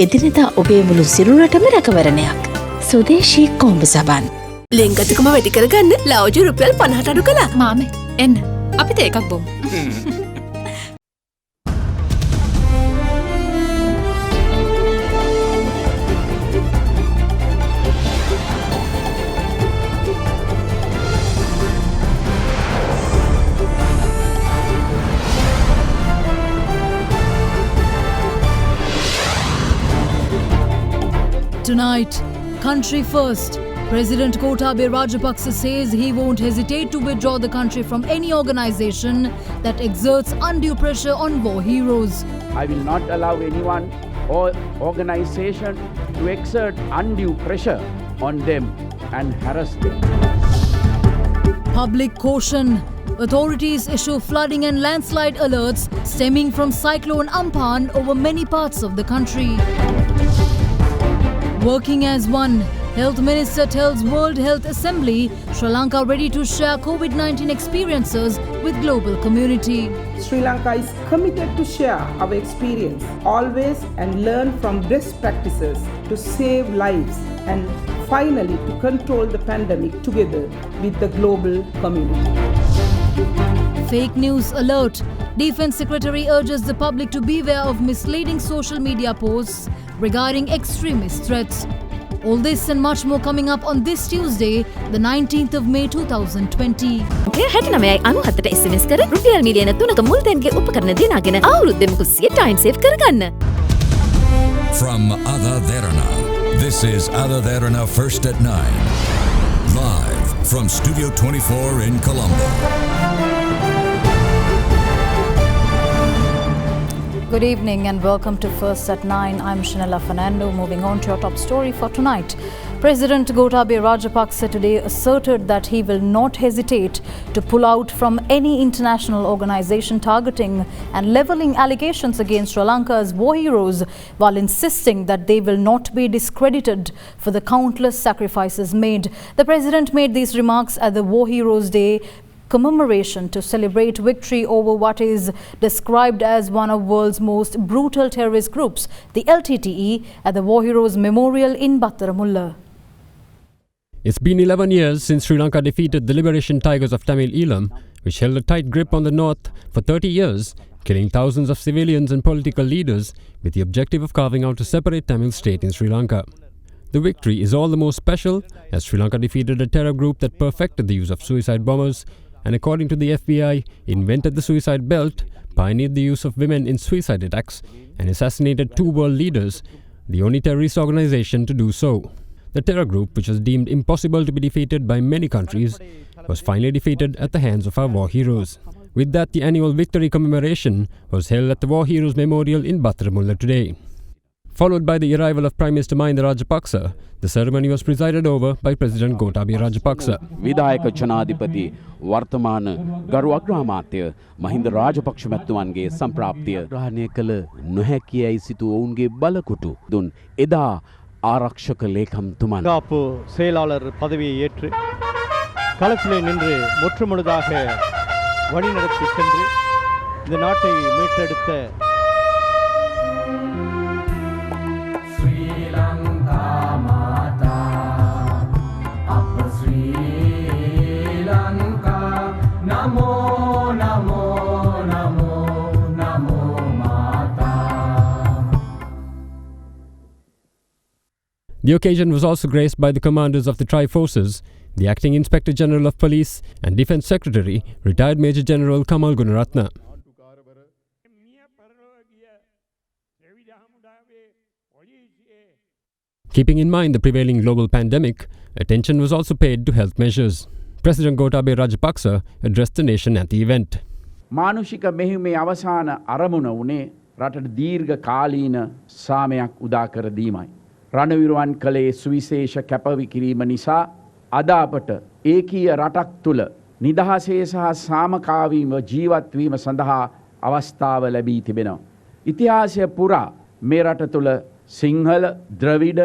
එදිනෙදා ඔබේ මුළු සිරුරටම රැකවරණයක්. සුදේශී කොඹ සබන්. ලෙන්ගතුකම වැඩි කරගන්න ලව්ජු රුපියල් 50 අඩු කළා. මාමේ එන්න අපිට එකක් බොමු. Tonight, country first. President Gotabaya Rajapaksa says he won't hesitate to withdraw the country from any organisation that exerts undue pressure on war heroes. I will not allow anyone or organisation to exert undue pressure on them and harass them. Public caution. Authorities issue flooding and landslide alerts stemming from cyclone Amphan over many parts of the country. Working as one, Health Minister tells World Health Assembly Sri Lanka ready to share COVID-19 experiences with global community. Sri Lanka is committed to share our experience always and learn from best practices to save lives and finally to control the pandemic together with the global community. Fake news alert. Defense Secretary urges the public to beware of misleading social media posts regarding extremist threats. All this and much more coming up on this Tuesday, the 19th of May 2020. හැටනමයයි 97ට SMS කර රුපියල් මිලියන 3ක මුල්තැන්ගේ උපකරණ දිනාගෙන අවුරුද්දෙම කුස්සිය time save කරගන්න. From AdaDerana, this is AdaDerana First at 9. Live from Studio 24 in Colombo. Good evening and welcome to First at 9. I'm Shanella Fernando. Moving on to your top story for tonight. President Gotabaya Rajapaksa today asserted that he will not hesitate to pull out from any international organisation targeting and levelling allegations against Sri Lanka's war heroes, while insisting that they will not be discredited for the countless sacrifices made. The President made these remarks at the War Heroes Day commemoration to celebrate victory over what is described as one of the world's most brutal terrorist groups, the LTTE, at the War Heroes Memorial in Battaramulla. It's been 11 years since Sri Lanka defeated the Liberation Tigers of Tamil Eelam, which held a tight grip on the north for 30 years, killing thousands of civilians and political leaders with the objective of carving out a separate Tamil state in Sri Lanka. The victory is all the more special as Sri Lanka defeated a terror group that perfected the use of suicide bombers and, according to the FBI, invented the suicide belt, pioneered the use of women in suicide attacks, and assassinated 2 world leaders, the only terrorist organization to do so. The terror group, which was deemed impossible to be defeated by many countries, was finally defeated at the hands of our war heroes. With that, the annual victory commemoration was held at the War Heroes Memorial in Battaramulla today. Followed by the arrival of Prime Minister Mahinda Rajapaksa, the ceremony was presided over by President Gotabaya Rajapaksa. විධායක ජනාධිපති වර්තමාන ගරු අග්‍රාමාත්‍ය මහින්ද රාජපක්ෂ මැතිතුමන්ගේ සම්ප්‍රාප්තිය ග්‍රහණය කළ නොහැකියයි සිතූ ඔවුන්ගේ බලකොටු දුන් එදා ආරක්ෂක ලේකම්තුමන් காப்பு செயலாளர் பதவியை ஏற்று களத்திலே நின்று முற்றுமுழுதாக வழிநடத்தி சென்று இந்த நாட்டை மீட்டெடுத்த The occasion was also graced by the commanders of the Tri-Forces, the Acting Inspector General of Police and Defence Secretary, retired Major General Kamal Gunaratna. Keeping in mind the prevailing global pandemic, attention was also paid to health measures. President Gotabaya Rajapaksa addressed the nation at the event. මානුෂික මෙහෙයුමේ අවසාන අරමුණ වුණේ රටට දීර්ඝ කාලීන සාමයක් උදා කර දීමයි. රණවිරුවන් කළේ සුවිශේෂ කැපකිරීම නිසා අද අපට ඒකීය රටක් තුල නිදහසේ සහ සාමකාමීව ජීවත් වීම සඳහා අවස්ථාව ලැබී තිබෙනවා. ඉතිහාසය පුරා මේ රට තුල සිංහල, ද්‍රවිඩ,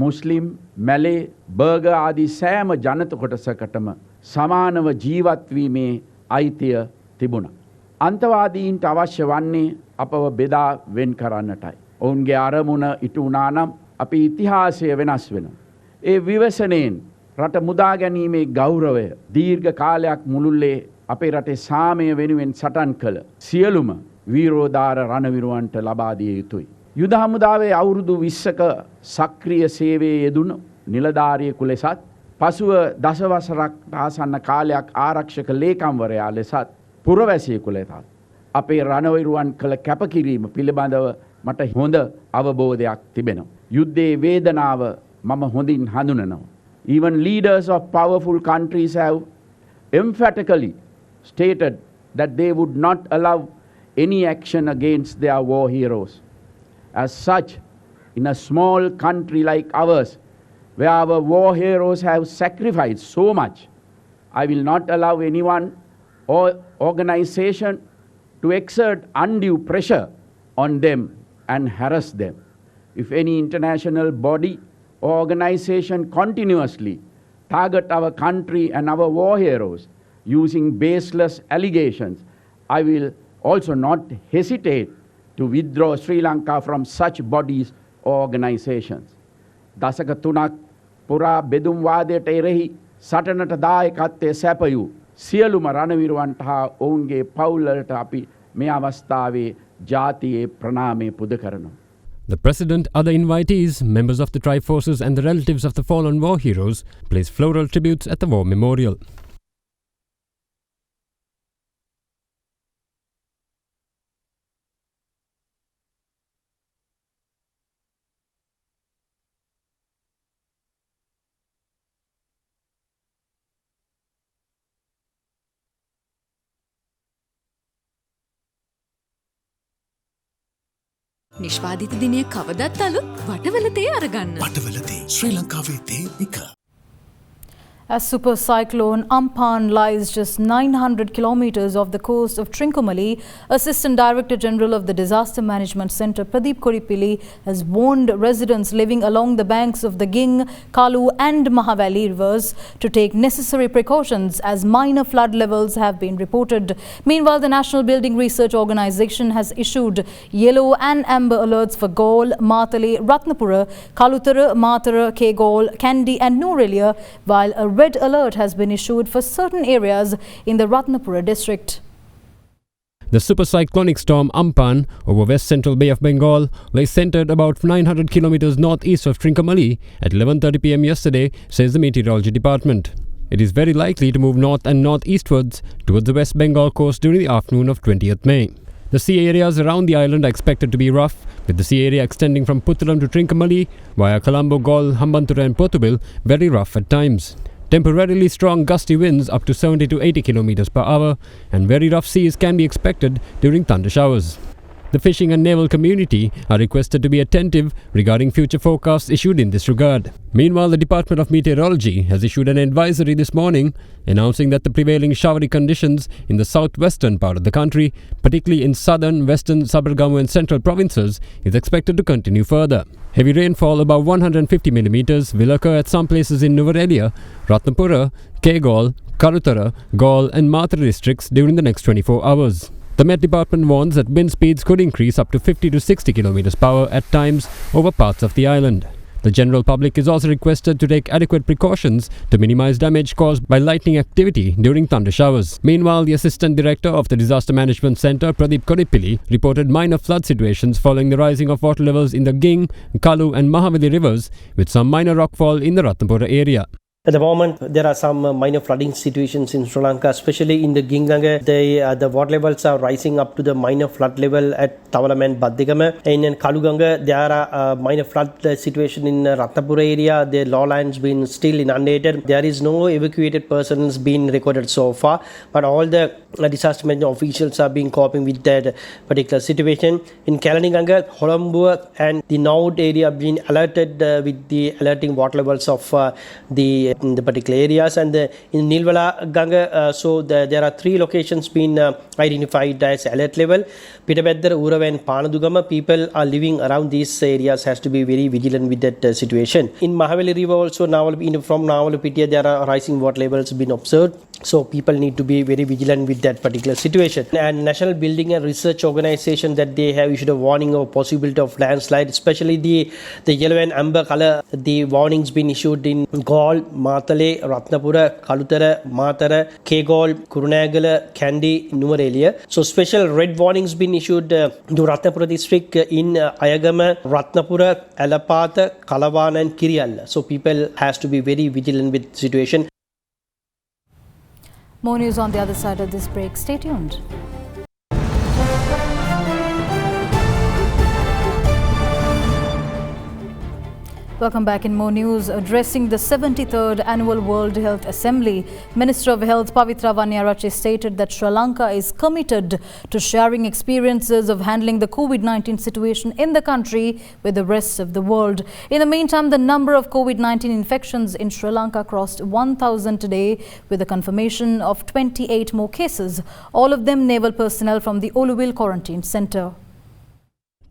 මුස්ලිම්, මැලේ, බර්ගර් ආදී සෑම ජනත කොටසකටම සමානව ජීවත් වීමේ අයිතිය තිබුණා. අන්තවාදීන්ට අවශ්‍ය වන්නේ අපව බෙදා වෙන් කරන්නටයි. ඔවුන්ගේ අරමුණ ඉටු වුණා නම් අපි ඉතිහාසය වෙනස් වෙනවා. ඒ විවසනයෙන් රට මුදා ගැනීමේ ගෞරවය දීර්ඝ කාලයක් මුළුල්ලේ අපේ රටේ සාමය වෙනුවෙන් සටන් කළ සියලුම වීරෝදාර රණවිරුවන්ට ලබා දිය යුතුයි. යුද හමුදාවේ අවුරුදු 20ක සක්‍රිය සේවයේ යෙදුණු නිලධාරියෙකු ලෙසත් පසුව දසවසරක් ආසන්න කාලයක් ආරක්ෂක ලේකම්වරයා ලෙසත් පුරවැසියෙකු ලෙසත් අපේ රණවිරුවන් කළ කැපකිරීම පිළිබඳව මට හොඳ අවබෝධයක් තිබෙනවා. යුද්ධයේ වේදනාව මම හොඳින් හඳුනනවා. Even leaders of powerful countries have emphatically stated that they would not allow any action against their war heroes. As such, in a small country like ours, where our war heroes have sacrificed so much, I will not allow anyone or organization to exert undue pressure on them and harass them. If any international body or organization continuously target our country and our war heroes using baseless allegations, I will also not hesitate to withdraw Sri Lanka from such bodies or organizations. දසක 3ක් පුරා බෙදුම් වාදයට එරෙහි සටනට දායකත්වයේ සැපයූ සියලුම රණවිරුවන්ට හා ඔවුන්ගේ පවුල්වලට අපි මේ අවස්ථාවේ ජාතියේ ප්‍රණාමය පුද කරනවා. The President, other invitees, members of the tribe forces and the relatives of the fallen war heroes placed floral tributes at the war memorial. නිෂ්පාදිත දිනය කවදත් අලුත් වටවල තේ අරගන්න. වටවල තේ ශ්‍රී ලංකාවේ තේ එක. As super cyclone Amphan lies just 900 kilometers off the coast of Trincomalee, Assistant Director General of the Disaster Management Centre Pradeep Koripilli has warned residents living along the banks of the Ging, Kalu and Mahavali rivers to take necessary precautions as minor flood levels have been reported. Meanwhile, the National Building Research Organisation has issued yellow and amber alerts for Gaul, Matale, Ratnapura, Kalutara, Matara, Kegol, Kandy and Norelia, while a red alert has been issued for certain areas in the Ratnapura district. The supercyclonic storm Amphan over West Central Bay of Bengal lay centered about 900 kilometers northeast of Trincomalee at 11:30 p.m. yesterday, says the Meteorology Department. It is very likely to move north and northeastwards towards the West Bengal coast during the afternoon of 20th May. The sea areas around the island are expected to be rough, with the sea area extending from Puttalam to Trincomalee via Colombo, Gaul, Hambantota and Portugal very rough at times. Temporarily strong gusty winds up to 70 to 80 kilometers per hour and very rough seas can be expected during thunder showers. The fishing and naval community are requested to be attentive regarding future forecasts issued in this regard. Meanwhile, the Department of Meteorology has issued an advisory this morning announcing that the prevailing showery conditions in the southwestern part of the country, particularly in southern, western, Sabargamu and central provinces, is expected to continue further. Heavy rainfall above 150 millimeters will occur at some places in Nuvarelia, Ratnapura, Kegol, Karutara, Gaul and Mathura districts during the next 24 hours. The Met Department warns that wind speeds could increase up to 50 to 60 kilometers per hour at times over parts of the island. The general public is also requested to take adequate precautions to minimize damage caused by lightning activity during thunder showers. Meanwhile, the Assistant Director of the Disaster Management Centre, Pradeep Koripilli, reported minor flood situations following the rising of water levels in the Ging, Kalu and Mahavali rivers, with some minor rockfall in the Ratnapura area. At the moment, there are some minor flooding situations in Sri Lanka, especially in the Ginganga. The water levels are rising up to the minor flood level at Tavalam and Badigama. And in Kaluganga, there are minor flood situation in Ratnapura area. The lowlands been still inundated. There is no evacuated persons being recorded so far, but all the disaster management officials are being coping with that particular situation. In Kalaniganga, Holambua and the Naud area have been alerted with the alerting water levels of the particular areas, and in Nilvala Ganga, there are 3 locations been identified as alert level. Pitapedar, Urav and Panadugama, people are living around these areas has to be very vigilant with that situation. In Mahavali River also, from Navalupitia, there are rising water levels been observed. So people need to be very vigilant with with that particular situation. And National Building and Research Organization that they have issued a warning of possibility of landslide, especially the yellow and amber color. The warnings been issued in Galle, Matale, Ratnapura, Kalutara, Matara, Kegol, Kurunagala, Kandy, Nuwara. So special red warnings been issued to Ratnapura district in Ayagama, Ratnapura, Alapatha, Kalawan and Kiriyalla. So people has to be very vigilant with the situation. More news on the other side of this break. Stay tuned. Welcome back. In more news, addressing the 73rd Annual World Health Assembly, Minister of Health Pavitra Vanniyarachi stated that Sri Lanka is committed to sharing experiences of handling the COVID-19 situation in the country with the rest of the world. In the meantime, the number of COVID-19 infections in Sri Lanka crossed 1,000 today with a confirmation of 28 more cases, all of them naval personnel from the Oluville Quarantine Centre.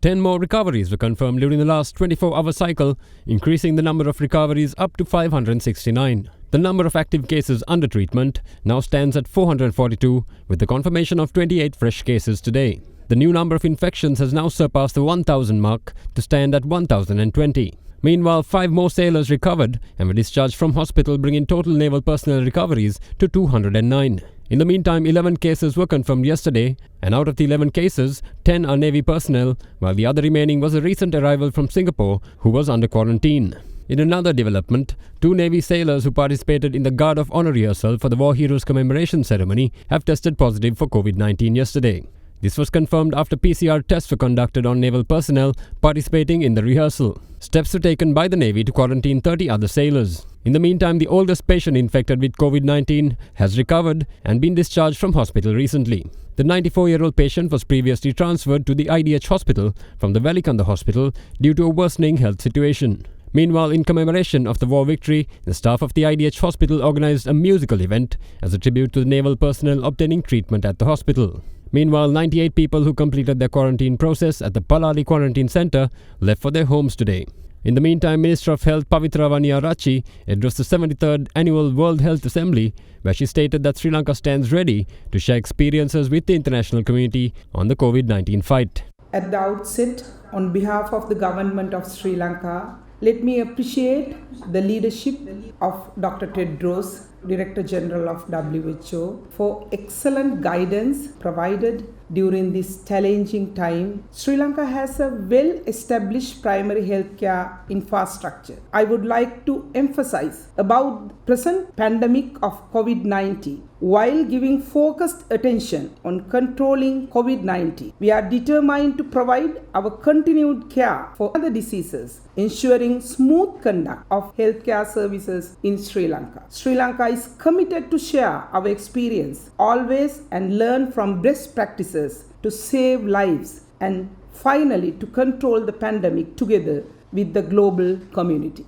10 more recoveries were confirmed during the last 24-hour cycle, increasing the number of recoveries up to 569. The number of active cases under treatment now stands at 442, with the confirmation of 28 fresh cases today. The new number of infections has now surpassed the 1,000 mark to stand at 1,020. Meanwhile, 5 more sailors recovered and were discharged from hospital, bringing total naval personnel recoveries to 209. In the meantime, 11 cases were confirmed yesterday, and out of the 11 cases, 10 are Navy personnel, while the other remaining was a recent arrival from Singapore who was under quarantine. In another development, 2 Navy sailors who participated in the Guard of Honor rehearsal for the War Heroes commemoration ceremony have tested positive for COVID-19 yesterday. This was confirmed after PCR tests were conducted on naval personnel participating in the rehearsal. Steps were taken by the Navy to quarantine 30 other sailors. In the meantime, the oldest patient infected with COVID-19 has recovered and been discharged from hospital recently. The 94-year-old patient was previously transferred to the IDH hospital from the Velikanda hospital due to a worsening health situation. Meanwhile, in commemoration of the war victory, the staff of the IDH hospital organized a musical event as a tribute to the naval personnel obtaining treatment at the hospital. Meanwhile, 98 people who completed their quarantine process at the Palali Quarantine Centre left for their homes today. In the meantime, Minister of Health Pavitra Vanniyarachi addressed the 73rd Annual World Health Assembly, where she stated that Sri Lanka stands ready to share experiences with the international community on the COVID-19 fight. At the outset, on behalf of the government of Sri Lanka, let me appreciate the leadership of Dr. Tedros, Director General of WHO, for excellent guidance provided during this challenging time. Sri Lanka has a well-established primary healthcare infrastructure. I would like to emphasize about the present pandemic of COVID-19. While giving focused attention on controlling COVID-19, we are determined to provide our continued care for other diseases, ensuring smooth conduct of healthcare services in Sri Lanka. Sri Lanka is committed to share our experience always and learn from best practices to save lives and finally to control the pandemic together with the global community.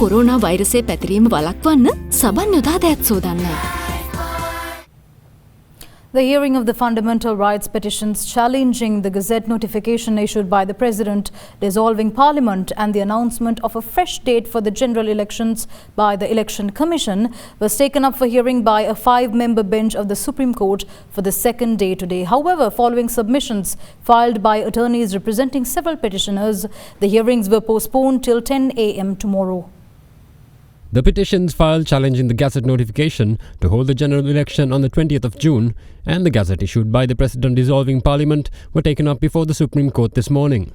Corona වෛරසය පැතිරීම වළක්වන්න සබන් යොදා දෑත් සෝදන්න. The hearing of the fundamental rights petitions challenging the Gazette notification issued by the President dissolving Parliament and the announcement of a fresh date for the general elections by the Election Commission was taken up for hearing by a 5-member bench of the Supreme Court for the second day today. However, following submissions filed by attorneys representing several petitioners, the hearings were postponed till 10 a.m. tomorrow. The petitions filed challenging the Gazette notification to hold the general election on the 20th of June and the Gazette issued by the President dissolving Parliament were taken up before the Supreme Court this morning.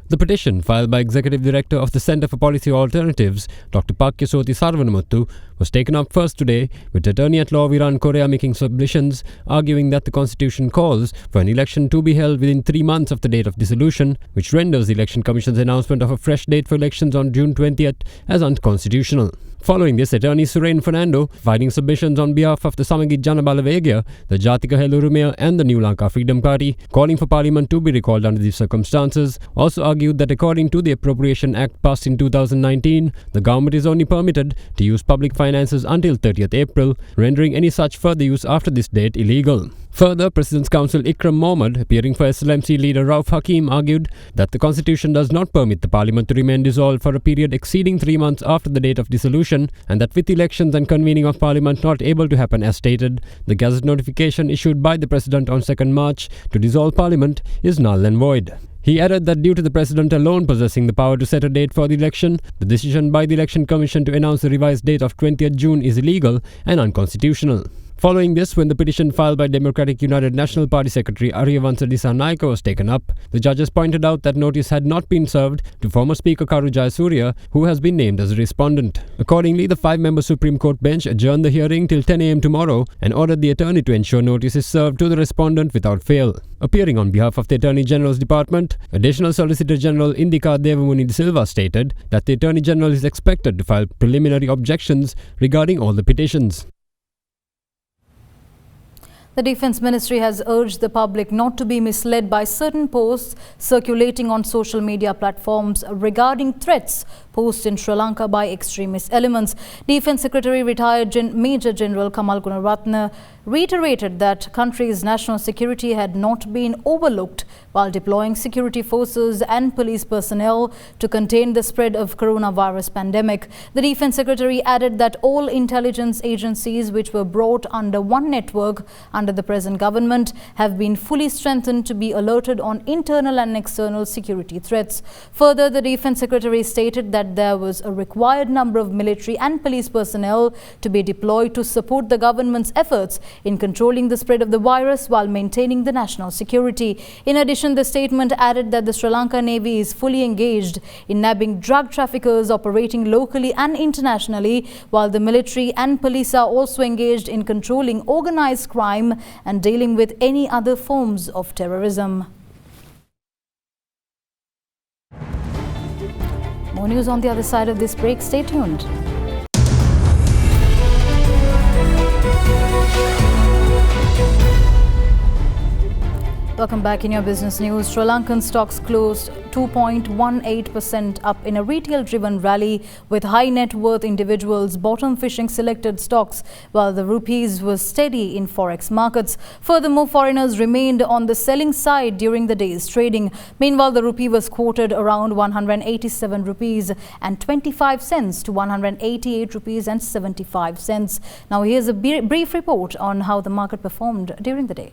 The petition, filed by Executive Director of the Centre for Policy Alternatives, Dr. Pakyasoti Sarvanamuttu, was taken up first today, with Attorney at Law Viran Korea making submissions arguing that the Constitution calls for an election to be held within 3 months of the date of dissolution, which renders the Election Commission's announcement of a fresh date for elections on June 20th as unconstitutional. Following this, Attorney Surain Fernando, filing submissions on behalf of the Samagit Jana Balawegaya, the Jatika Helurumaya and the New Lanka Freedom Party, calling for Parliament to be recalled under these circumstances, also argued argued that according to the Appropriation Act passed in 2019, the government is only permitted to use public finances until 30th April, rendering any such further use after this date illegal. Further, President's Counsel Ikram Mohammed, appearing for SLMC leader Rauf Hakim, argued that the Constitution does not permit the Parliament to remain dissolved for a period exceeding 3 months after the date of dissolution, and that with elections and convening of Parliament not able to happen as stated, the Gazette notification issued by the President on 2nd March to dissolve Parliament is null and void. He added that due to the President alone possessing the power to set a date for the election, the decision by the Election Commission to announce the revised date of 20th June is illegal and unconstitutional. Following this, when the petition filed by Democratic United National Party Secretary Ariyavansa Dissanayake was taken up, the judges pointed out that notice had not been served to former Speaker Karu Jayasuriya, who has been named as a respondent. Accordingly, the 5-member Supreme Court bench adjourned the hearing till 10 a.m. tomorrow and ordered the attorney to ensure notice is served to the respondent without fail. Appearing on behalf of the Attorney General's Department, Additional Solicitor General Indika Devamuni De Silva stated that the Attorney General is expected to file preliminary objections regarding all the petitions. The Defence Ministry has urged the public not to be misled by certain posts circulating on social media platforms regarding threats posed in Sri Lanka by extremist elements. Defence Secretary retired Major General Kamal Gunaratne reiterated that country's national security had not been overlooked while deploying security forces and police personnel to contain the spread of coronavirus pandemic. The Defence Secretary added that all intelligence agencies which were brought under one network under the present government have been fully strengthened to be alerted on internal and external security threats. Further, the Defence Secretary stated that there was a required number of military and police personnel to be deployed to support the government's efforts in controlling the spread of the virus while maintaining the national security. In addition, the statement added that the Sri Lanka Navy is fully engaged in nabbing drug traffickers operating locally and internationally, while the military and police are also engaged in controlling organized crime and dealing with any other forms of terrorism. More news on the other side of this break. Stay tuned. Welcome back in your business news. Sri Lankan stocks closed 2.18% up in a retail-driven rally, with high net worth individuals bottom fishing selected stocks, while the rupees was steady in forex markets. Furthermore, foreigners remained on the selling side during the day's trading. Meanwhile, the rupee was quoted around 187 rupees and 25 cents to 188 rupees and 75 cents. Now here's a brief report on how the market performed during the day.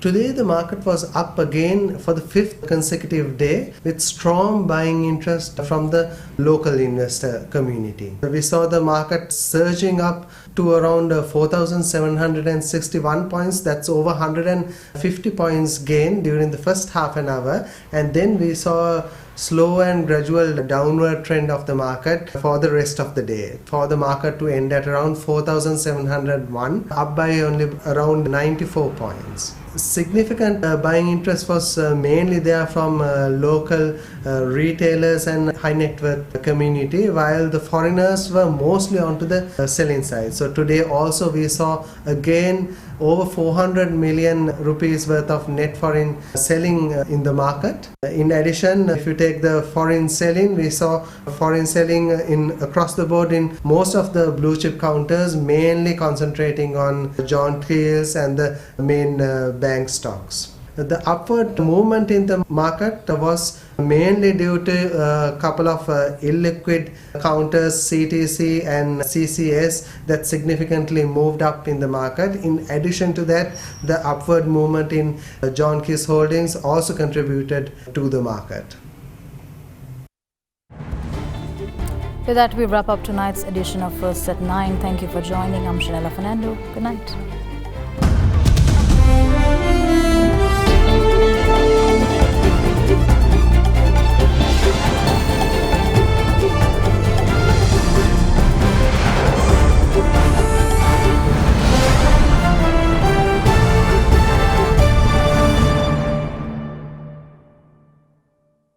Today the market was up again for the 5th consecutive day with strong buying interest from the local investor community. We saw the market surging up to around 4,761 points. That's over 150 points gain during the first half an hour, and then we saw a slow and gradual downward trend of the market for the rest of the day, for the market to end at around 4,701, up by only around 94 points. Significant buying interest was mainly there from local retailers and high net worth community, while the foreigners were mostly onto the selling side. So today also we saw again over 400 million rupees worth of net foreign selling in the market. In addition, if you take the foreign selling, we saw foreign selling in across the board in most of the blue chip counters, mainly concentrating on John Keells and the main bank stocks. The upward movement in the market was mainly due to a couple of illiquid counters, CTC and CCS, that significantly moved up in the market. In addition to that, the upward movement in John Keells holdings also contributed to the market. With that, we wrap up tonight's edition of First at 9. Thank you for joining. I'm Shanella Fernando. Good night.